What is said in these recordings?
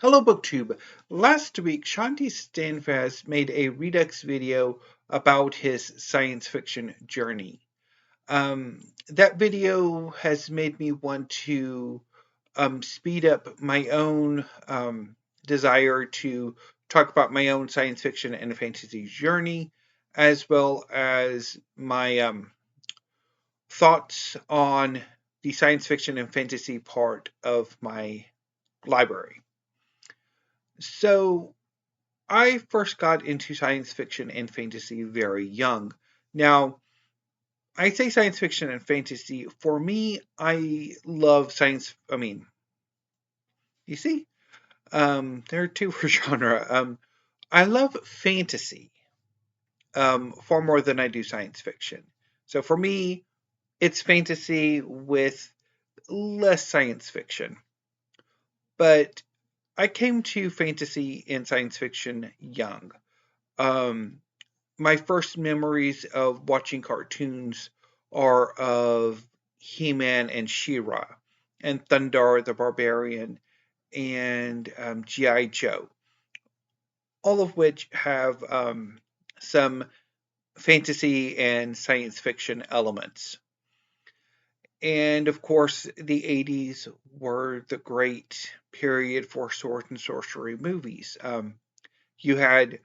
Hello BookTube. Last week, Shanti Stanfast made a Redux video about his science fiction journey. That video has made me want to speed up my own desire to talk about my own science fiction and fantasy journey, as well as my thoughts on the science fiction and fantasy part of my library. So, I first got into science fiction and fantasy very young. Now, I say science fiction and fantasy. For me, I love science. You see, there are two per genre. I love fantasy far more than I do science fiction. So for me, it's fantasy with less science fiction. But I came to fantasy and science fiction young. Um, my first memories of watching cartoons are of He-Man and She-Ra and Thundar the Barbarian and G.I. Joe, all of which have some fantasy and science fiction elements. And of course, the 80s were the great period for sword and sorcery movies. You had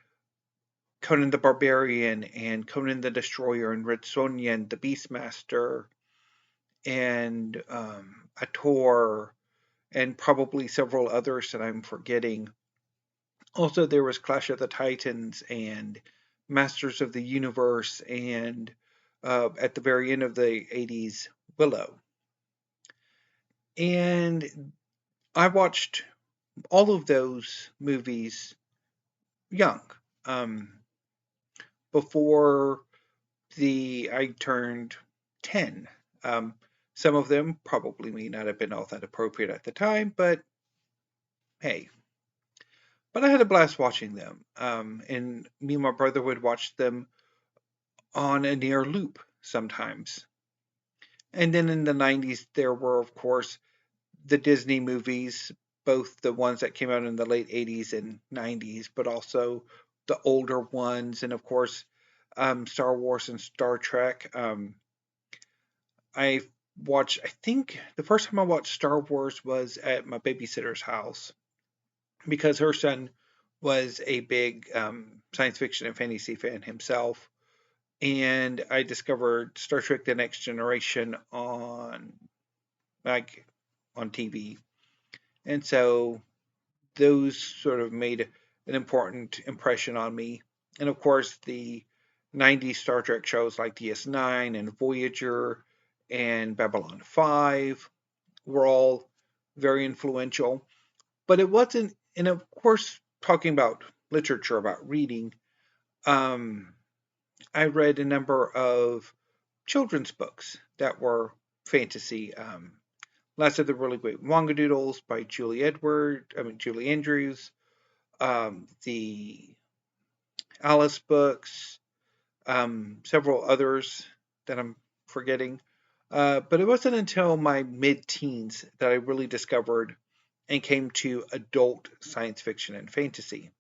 Conan the Barbarian and Conan the Destroyer and Red Sonja and the Beastmaster and Ator and probably several others that I'm forgetting. Also, there was Clash of the Titans and Masters of the Universe and at the very end of the 80s, Willow. And I watched all of those movies young. Um, before I turned 10. Um, some of them probably may not have been all that appropriate at the time, but hey. But I had a blast watching them. And me and my brother would watch them on a near loop sometimes. And then in the 90s, there were, of course, the Disney movies, both the ones that came out in the late 80s and 90s, but also the older ones, and of course, Star Wars and Star Trek. I I think the first time I watched Star Wars was at my babysitter's house because her son was a big science fiction and fantasy fan himself. And I discovered Star Trek The Next Generation like on TV. And so those sort of made an important impression on me. And of course, the 90s Star Trek shows like DS9 and Voyager and Babylon 5 were all very influential. But it wasn't, and of course, talking about literature, about reading, um, I read a number of children's books that were fantasy. Last of the Really Great Wangadoodles by Julie Andrews, the Alice books, several others that I'm forgetting. But it wasn't until my mid teens that I really discovered and came to adult science fiction and fantasy.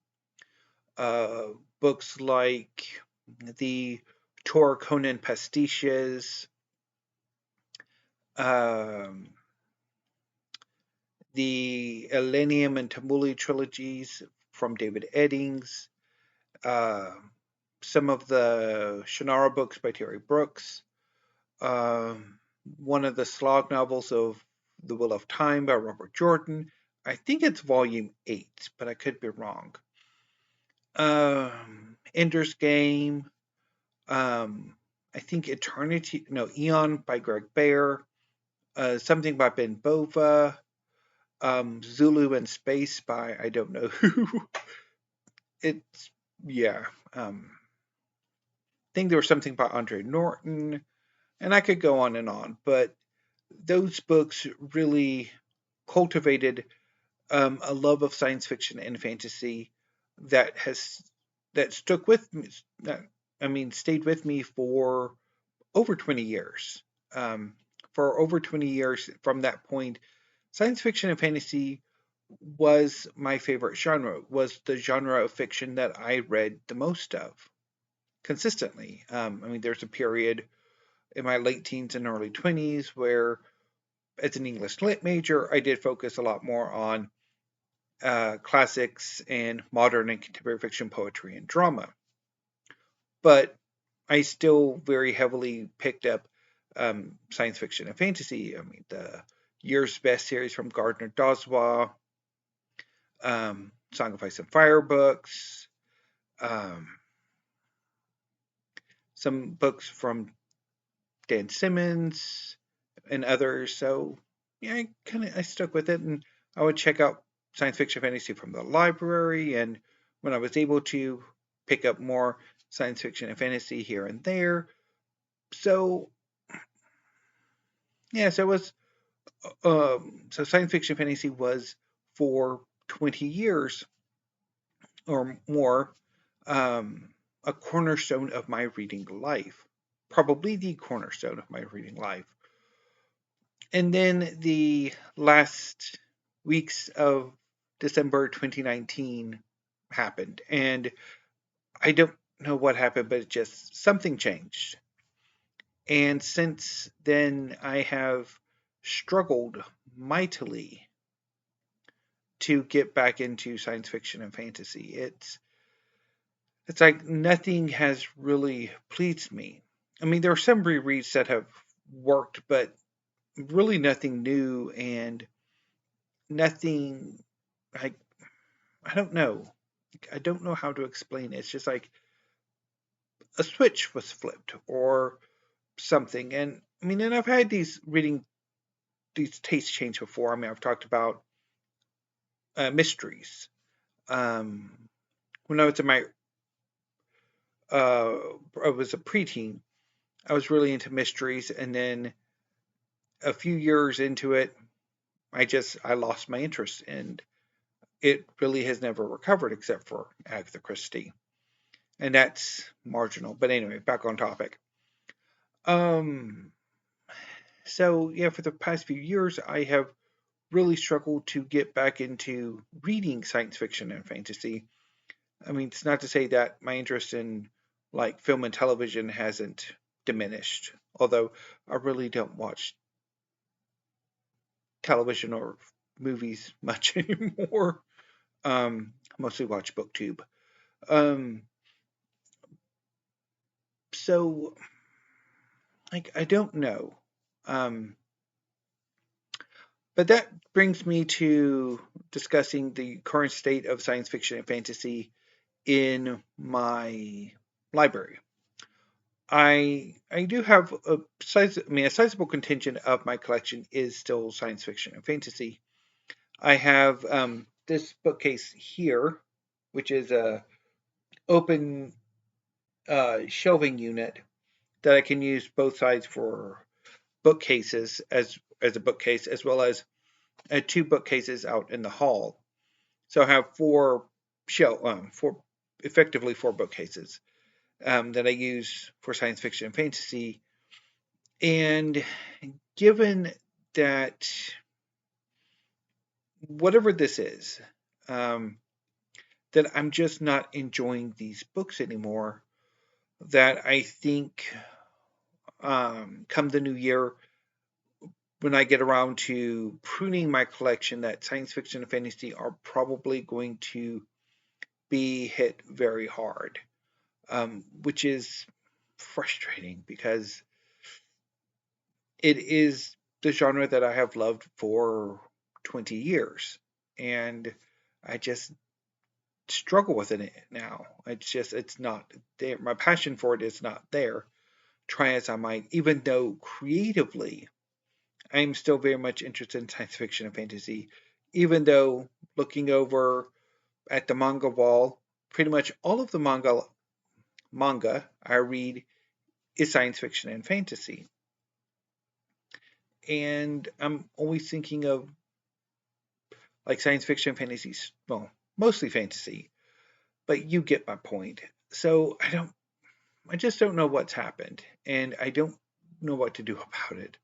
Uh, Books like the Tor Conan pastiches, um, the Elenium and Tamuli trilogies from David Eddings, uh, some of the Shannara books by Terry Brooks, um, one of the slog novels of The Wheel of Time by Robert Jordan. I think it's volume 8, but I could be wrong. Ender's Game. I think Eon by Greg Bear. Something by Ben Bova. Zulu in Space by I don't know who. It's, yeah. I think there was something by Andre Norton, and I could go on and on, but those books really cultivated a love of science fiction and fantasy that has that stuck with me. Stayed with me for over 20 years. For over 20 years from that point, science fiction and fantasy was my favorite genre, was the genre of fiction that I read the most of consistently. I mean, there's a period in my late teens and early 20s where, as an English lit major, I did focus a lot more on classics and modern and contemporary fiction, poetry, and drama. But I still very heavily picked up science fiction and fantasy. I mean, the year's best series from Gardner Dozois, Song of Ice and Fire books, um, some books from Dan Simmons and others. So yeah, I stuck with it, and I would check out science fiction fantasy from the library, and when I was able to pick up more science fiction and fantasy here and there. So yeah, so it was so science fiction fantasy was for 20 years or more um, a cornerstone of my reading life, probably the cornerstone of my reading life. And then the last weeks of December 2019 happened, and I don't know what happened, but it just something changed. And since then, I have struggled mightily to get back into science fiction and fantasy. It's like nothing has really pleased me. I mean, there are some rereads that have worked, but really nothing new and nothing like I don't know. I don't know how to explain it. It's just like a switch was flipped or something. And I mean, and I've had these taste change before. I mean, I've talked about mysteries. Um, when I was in my uh, I was a preteen, I was really into mysteries, and then a few years into it, I lost my interest, and it really has never recovered except for Agatha Christie, and that's marginal. But anyway, back on topic. Um, so yeah, for the past few years, I have really struggled to get back into reading science fiction and fantasy. I mean, it's not to say that my interest in like film and television hasn't diminished, although I really don't watch television or movies much anymore. Mostly watch BookTube. Um, so like I don't know. Um, but that brings me to discussing the current state of science fiction and fantasy in my library. I do have a sizable contingent of my collection is still science fiction and fantasy. I have this bookcase here, which is a open shelving unit that I can use both sides for bookcases as a bookcase, as well as two bookcases out in the hall. So I have four effectively four bookcases that I use for science fiction and fantasy. And given that whatever this is, um, that I'm just not enjoying these books anymore, that I think come the new year, when I get around to pruning my collection, that science fiction and fantasy are probably going to be hit very hard, which is frustrating because it is the genre that I have loved for 20 years. And I just struggle with it now. It's not there. My passion for it is not there. Try as I might, even though creatively I'm still very much interested in science fiction and fantasy, even though looking over at the manga wall, pretty much all of the manga I read is science fiction and fantasy. And I'm always thinking of like science fiction fantasies, well, mostly fantasy, but you get my point. So I just don't know what's happened, and I don't know what to do about it.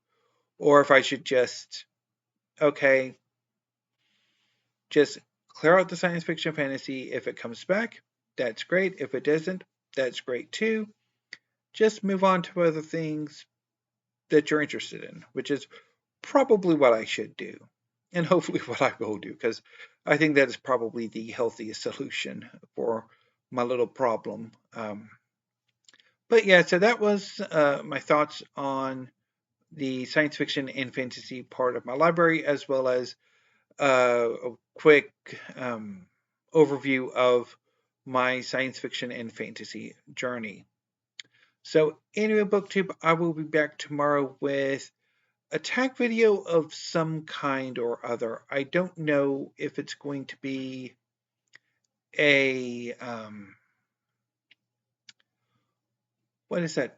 Or if I should just, okay, just clear out the science fiction fantasy. If it comes back, that's great. If it doesn't, that's great too. Just move on to other things that you're interested in, which is probably what I should do. And hopefully what I will do, because I think that is probably the healthiest solution for my little problem. But yeah, so that was my thoughts on the science fiction and fantasy part of my library, as well as a quick overview of my science fiction and fantasy journey. So, anyway, BookTube, I will be back tomorrow with a tag video of some kind or other. I don't know if it's going to be a what is that?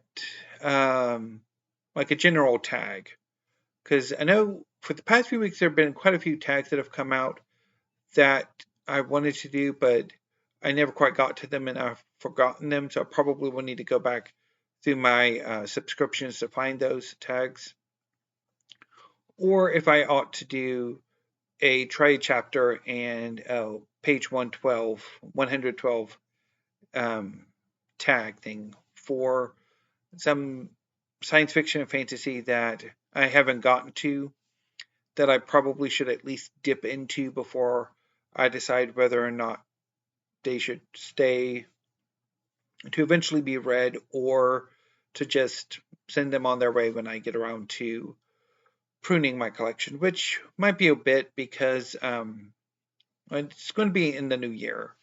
Like a general tag, because I know for the past few weeks there have been quite a few tags that have come out that I wanted to do, but I never quite got to them and I've forgotten them. So I probably will need to go back through my subscriptions to find those tags. Or if I ought to do a trade chapter and page 112 tag thing for some science fiction and fantasy that I haven't gotten to, that I probably should at least dip into before I decide whether or not they should stay to eventually be read or to just send them on their way when I get around to pruning my collection, which might be a bit because it's going to be in the new year.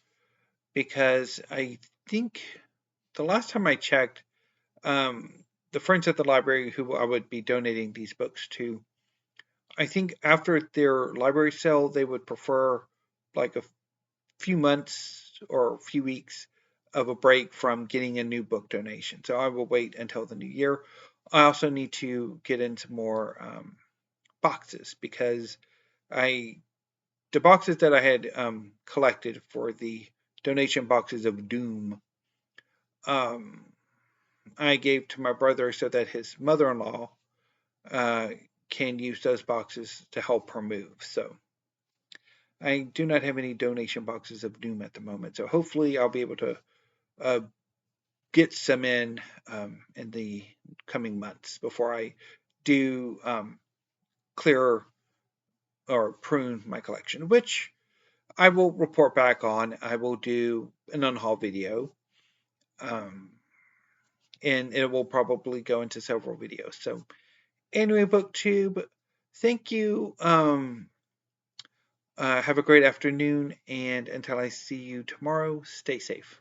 Because I think the last time I checked, the friends at the library who I would be donating these books to, I think after their library sale, they would prefer like a few months or a few weeks of a break from getting a new book donation. So I will wait until the new year. I also need to get into more boxes because the boxes that I had collected for the donation boxes of Doom, um, I gave to my brother so that his mother-in-law can use those boxes to help her move. So I do not have any donation boxes of Doom at the moment. So hopefully I'll be able to uh, get some in the coming months before I do clear or prune my collection, which I will report back on. I will do an unhaul video, um, and it will probably go into several videos. So anyway, BookTube, thank you. Have a great afternoon, and until I see you tomorrow, stay safe.